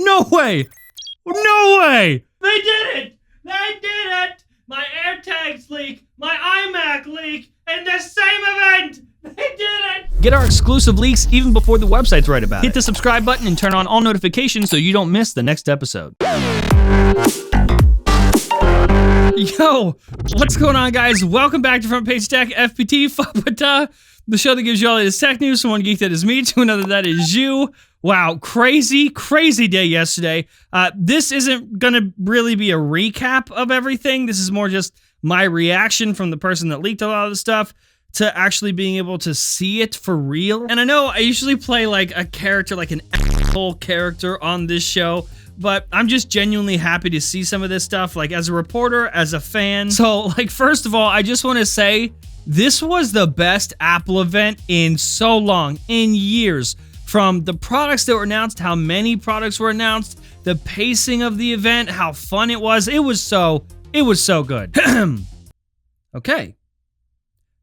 No way! No way! They did it! They did it! My AirTags leak, my iMac leak, in the same event! They did it! Get our exclusive leaks even before the website's right about it. Hit the subscribe button and turn on all notifications so you don't miss the next episode. Yo, what's going on, guys? Welcome back to Front Page Tech FPT, the show that gives you all the latest tech news from one geek that is me to another that is you. Wow, crazy day yesterday. This isn't gonna really be a recap of everything. This is more just my reaction from the person that leaked a lot of the stuff to actually being able to see it for real. And I know I usually play like a character, like an asshole character on this show, but I'm just genuinely happy to see some of this stuff, like as a reporter, as a fan. So, like, first of all, I just want to say this was the best Apple event in so long, in years. From the products that were announced, how many products were announced, the pacing of the event, how fun it was. It was so good. Okay.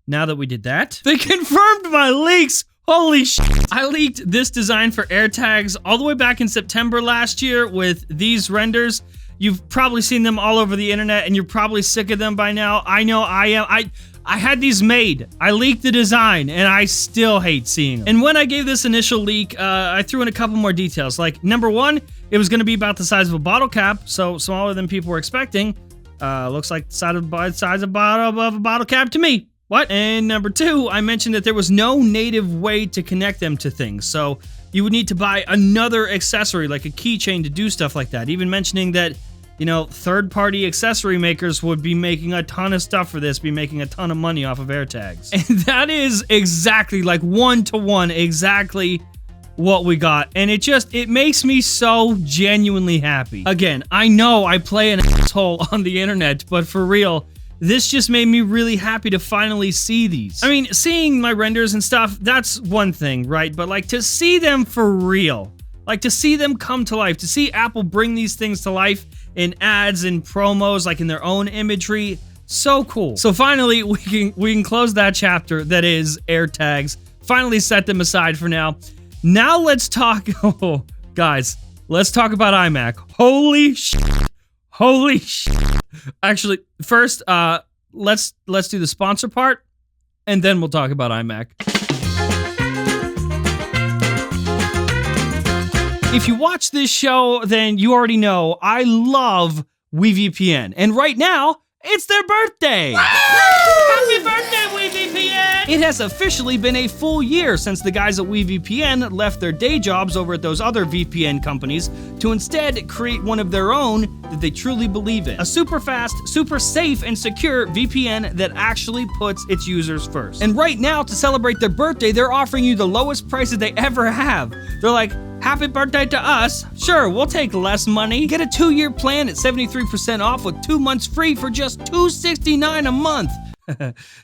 Now that we did that, they confirmed my leaks. Holy shit. I leaked this design for AirTags all the way back in September last year with these renders. You've probably seen them all over the internet and you're probably sick of them by now. I know I am. I had these made. I leaked the design and I still hate seeing them. And when I gave this initial leak, I threw in a couple more details. Like, number one, it was going to be about the size of a bottle cap, so smaller than people were expecting. Looks like the size of a bottle cap to me. What? And number two, I mentioned that there was no native way to connect them to things. So you would need to buy another accessory, like a keychain, to do stuff like that. Even mentioning that, you know, third-party accessory makers would be making a ton of stuff for this, be making a ton of money off of AirTags. And that is exactly, like, one-to-one, exactly what we got. And it makes me so genuinely happy. Again, I know I play an asshole on the internet, but for real, this just made me really happy to finally see these. I mean, seeing my renders and stuff, that's one thing, right? But like, to see them for real, like to see them come to life, to see Apple bring these things to life in ads and promos, like in their own imagery, so cool. So finally, we can close that chapter that is AirTags, finally set them aside for now. Now let's talk, oh, guys, let's talk about iMac. Holy shit. Holy shit. Actually, first, let's do the sponsor part, and then we'll talk about iMac. If you watch this show, then you already know I love WeVPN, and right now, it's their birthday! Happy birthday, WeVPN! It has officially been a full year since the guys at WeVPN left their day jobs over at those other VPN companies to instead create one of their own that they truly believe in. A super fast, super safe, and secure VPN that actually puts its users first. And right now, to celebrate their birthday, they're offering you the lowest prices they ever have. They're like, happy birthday to us. Sure, we'll take less money. Get a 2-year plan at 73% off with 2 months free for just $269 a month.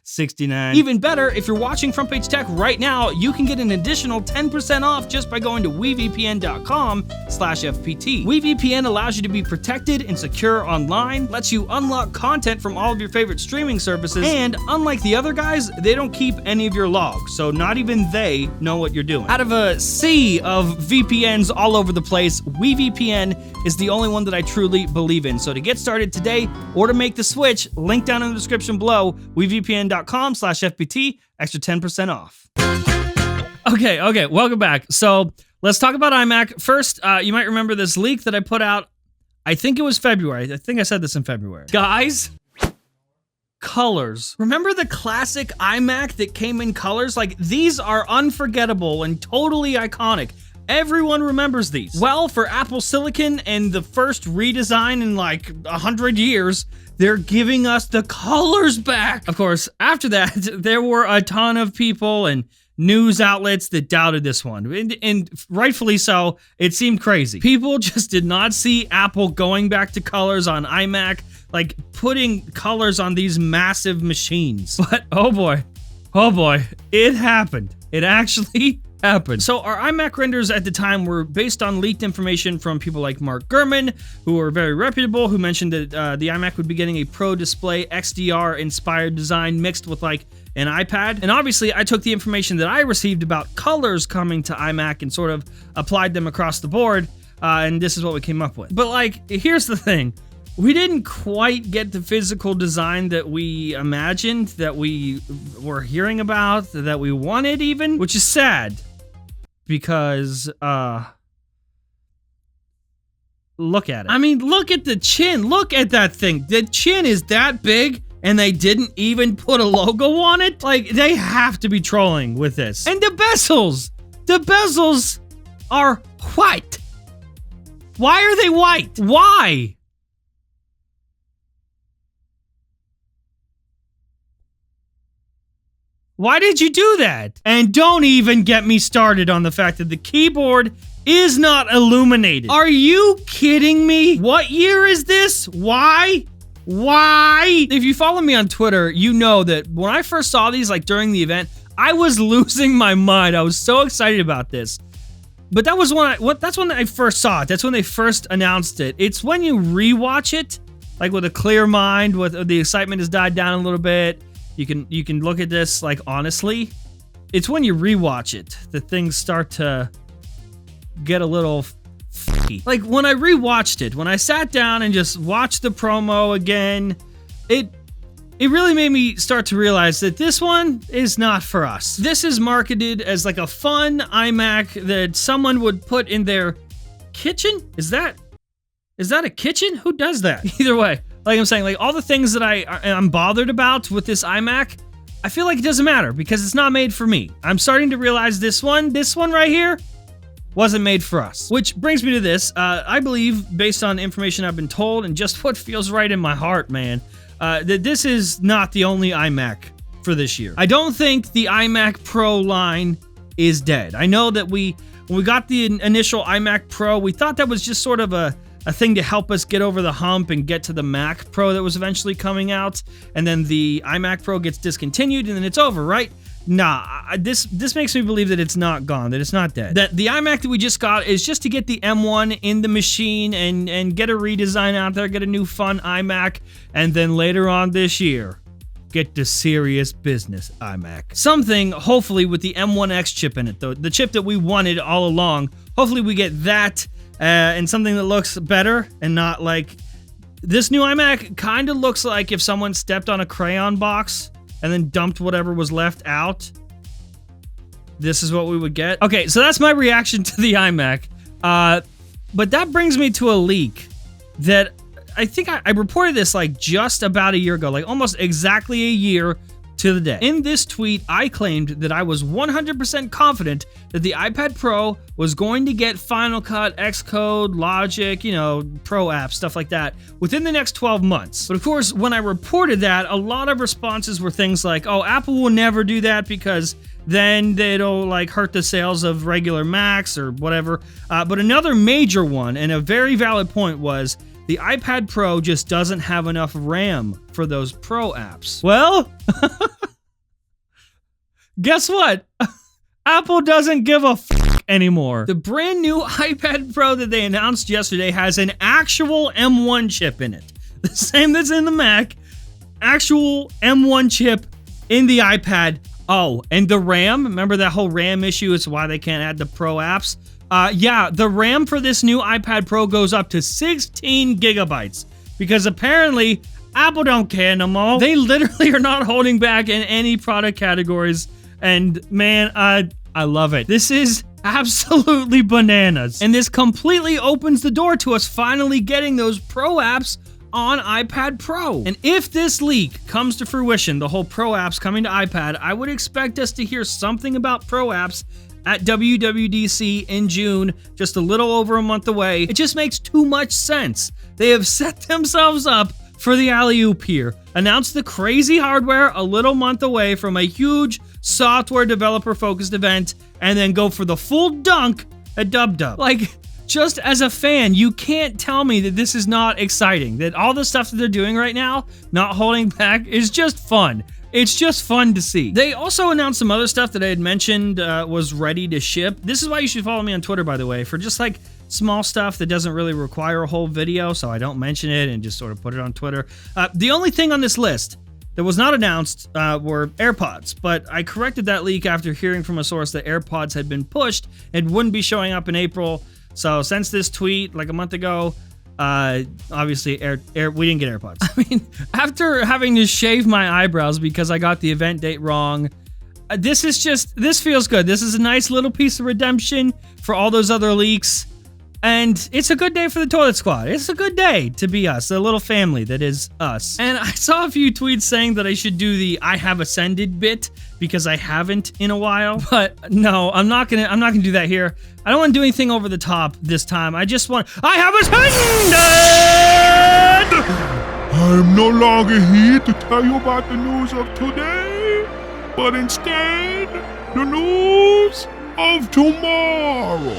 69. Even better, if you're watching Front Page Tech right now, you can get an additional 10% off just by going to wevpn.com/FPT. WeVPN allows you to be protected and secure online, lets you unlock content from all of your favorite streaming services, and unlike the other guys, they don't keep any of your logs, so not even they know what you're doing. Out of a sea of VPNs all over the place, WeVPN is the only one that I truly believe in. So to get started today, or to make the switch, link down in the description below, wevpn.com/FPT, extra 10% off. Okay, welcome back. So let's talk about iMac. First, you might remember this leak that I put out, I think it was February. I think I said this in February. Guys, colors. Remember the classic iMac that came in colors? Like, these are unforgettable and totally iconic. Everyone remembers these. Well, for Apple Silicon and the first redesign in like 100 years, they're giving us the colors back. Of course, after that, there were a ton of people and news outlets that doubted this one. And rightfully so, it seemed crazy. People just did not see Apple going back to colors on iMac, like putting colors on these massive machines. But oh boy, it happened. It actually happened. So our iMac renders at the time were based on leaked information from people like Mark Gurman, who are very reputable, who mentioned that the iMac would be getting a Pro Display XDR inspired design mixed with like an iPad. And obviously I took the information that I received about colors coming to iMac and sort of applied them across the board. and this is what we came up with. But like, here's the thing. We didn't quite get the physical design that we imagined, that we were hearing about, that we wanted even, which is sad because, look at it. I mean, look at the chin. Look at that thing. The chin is that big and they didn't even put a logo on it? Like, they have to be trolling with this. And the bezels are white. Why are they white? Why? Why did you do that? And don't even get me started on the fact that the keyboard is not illuminated. Are you kidding me? What year is this? Why? Why? If you follow me on Twitter, you know that when I first saw these, like during the event, I was losing my mind. I was so excited about this. But that was that's when I first saw it. That's when they first announced it. It's when you rewatch it, like with a clear mind, with the excitement has died down a little bit. You can look at this like honestly. It's when you rewatch it that things start to get a little f***y. Like when I rewatched it, when I sat down and just watched the promo again, it really made me start to realize that this one is not for us. This is marketed as like a fun iMac that someone would put in their kitchen? Is that a kitchen? Who does that? Either way, like I'm saying, like all the things that I'm bothered about with this iMac, I feel like it doesn't matter because it's not made for me. I'm starting to realize this one right here, wasn't made for us. Which brings me to this. I believe, based on information I've been told and just what feels right in my heart, man, that this is not the only iMac for this year. I don't think the iMac Pro line is dead. I know that when we got the initial iMac Pro, we thought that was just sort of a thing to help us get over the hump and get to the Mac Pro that was eventually coming out, and then the iMac Pro gets discontinued and then it's over, right? Nah, this makes me believe that it's not gone, that it's not dead. That the iMac that we just got is just to get the M1 in the machine and get a redesign out there, get a new fun iMac, and then later on this year, get the serious business iMac. Something, hopefully, with the M1X chip in it, though, the chip that we wanted all along. Hopefully we get that and something that looks better and not like... This new iMac kind of looks like if someone stepped on a crayon box and then dumped whatever was left out. This is what we would get. Okay, so that's my reaction to the iMac. But that brings me to a leak that I think I reported this like just about a year ago, like almost exactly a year to the day. In this tweet, I claimed that I was 100% confident that the iPad Pro was going to get Final Cut, Xcode, Logic, you know, Pro apps, stuff like that, within the next 12 months. But of course, when I reported that, a lot of responses were things like, oh, Apple will never do that because then it'll like hurt the sales of regular Macs or whatever. But another major one, and a very valid point, was the iPad Pro just doesn't have enough RAM for those Pro apps. Well, guess what? Apple doesn't give a f anymore. The brand new iPad Pro that they announced yesterday has an actual M1 chip in it. The same that's in the Mac, actual M1 chip in the iPad. Oh, and the RAM, remember that whole RAM issue? It's why they can't add the Pro apps. Yeah, the RAM for this new iPad Pro goes up to 16 gigabytes because apparently Apple don't care no more. They literally are not holding back in any product categories, and man, I love it. This is absolutely bananas, and this completely opens the door to us finally getting those Pro apps on iPad Pro. And if this leak comes to fruition, the whole Pro apps coming to iPad, I would expect us to hear something about Pro apps at WWDC in June, just a little over a month away. It just makes too much sense. They have set themselves up for the alley-oop here. Announce the crazy hardware a little month away from a huge software developer-focused event, and then go for the full dunk at DubDub. Like, just as a fan, you can't tell me that this is not exciting, that all the stuff that they're doing right now, not holding back, is just fun. It's just fun to see. They also announced some other stuff that I had mentioned was ready to ship. This is why you should follow me on Twitter, by the way, for just like small stuff that doesn't really require a whole video, so I don't mention it and just sort of put it on Twitter. The only thing on this list that was not announced were AirPods, but I corrected that leak after hearing from a source that AirPods had been pushed and wouldn't be showing up in April. So since this tweet like a month ago, obviously we didn't get AirPods. I mean, after having to shave my eyebrows because I got the event date wrong, this feels good. This is a nice little piece of redemption for all those other leaks. And it's a good day for the Toilet Squad. It's a good day to be us, a little family that is us. And I saw a few tweets saying that I should do the I have ascended bit because I haven't in a while. But no, I'm not gonna do that here. I don't want to do anything over the top this time. I just want I have ascended! I'm no longer here to tell you about the news of today, but instead the news of tomorrow.